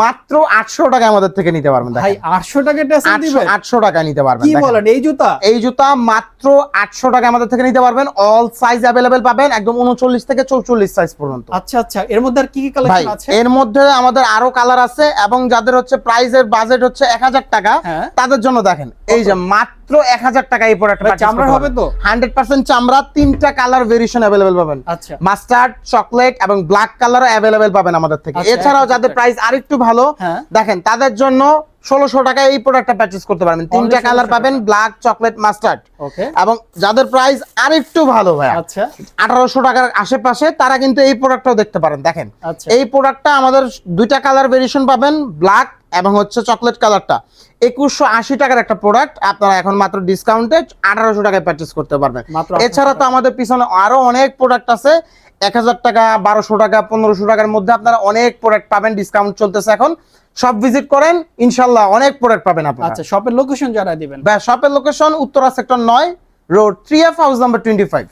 মাত্র 800 টাকা আমাদের থেকে নিতে পারবেন। ভাই 800 টাকা টেসেল দিবেন? 800 টাকা নিতে পারবেন। কি বলেন? এই জুতা মাত্র 800 টাকা আমাদের থেকে নিতে পারবেন। অল সাইজ अवेलेबल পাবেন, একদম 39 থেকে 44 সাইজ পর্যন্ত। আচ্ছা আচ্ছা, এর মধ্যে আর কি কি কালেকশন আছে? এর মধ্যে আমাদের আরো কালার আছে, এবং যাদের হচ্ছে প্রাইসের বাজেট হচ্ছে 1000 টাকা, তাদের জন্য দেখেন এই যে মাত্র 1000 টাকা এই প্রোডাক্টটা চামড়া হবে তো 100% চামড়া। তিনটা কালার ভেরিয়েশন अवेलेबल পাবেন। আচ্ছা, মাস্টার্ড, চকলেট এবং ব্ল্যাক কালারও अवेलेबल পাবেন আমাদের থেকে। এছাড়াও যাদের প্রাইস আরেকটু ভালো দেখেন, তাদের জন্য 1600 টাকায় এই প্রোডাক্টটা পারচেজ করতে পারবেন। তিনটা কালার পাবেন, ব্ল্যাক, চকলেট, মাস্টার্ড। ওকে। এবং যাদের প্রাইস আরেকটু ভালো ভাই, আচ্ছা 1800 টাকার আশেপাশে, তারা কিন্তু এই প্রোডাক্টটাও দেখতে পারেন। দেখেন আচ্ছা, এই প্রোডাক্টটা আমাদের দুইটা কালার ভেরিয়েশন পাবেন, ব্ল্যাক এবং হচ্ছে চকলেট কালারটা। 2180 টাকার একটা প্রোডাক্ট, আপনারা এখন মাত্র ডিসকাউন্টে 1800 টাকায় পারচেজ করতে পারবেন। এছাড়া তো আমাদের পিছনে আরো অনেক প্রোডাক্ট আছে, 1000 টাকা, 1200 টাকা, 1500 টাকার মধ্যে আপনারা অনেক প্রোডাক্ট পাবেন। ডিসকাউন্ট চলতেছে এখন, সব ভিজিট করেন, ইনশাআল্লাহ অনেক প্রোডাক্ট পাবেন আপনারা। আচ্ছা, শপের লোকেশন জানাই দিবেন। শপের location Uttara sector 9 road 3F house number 25।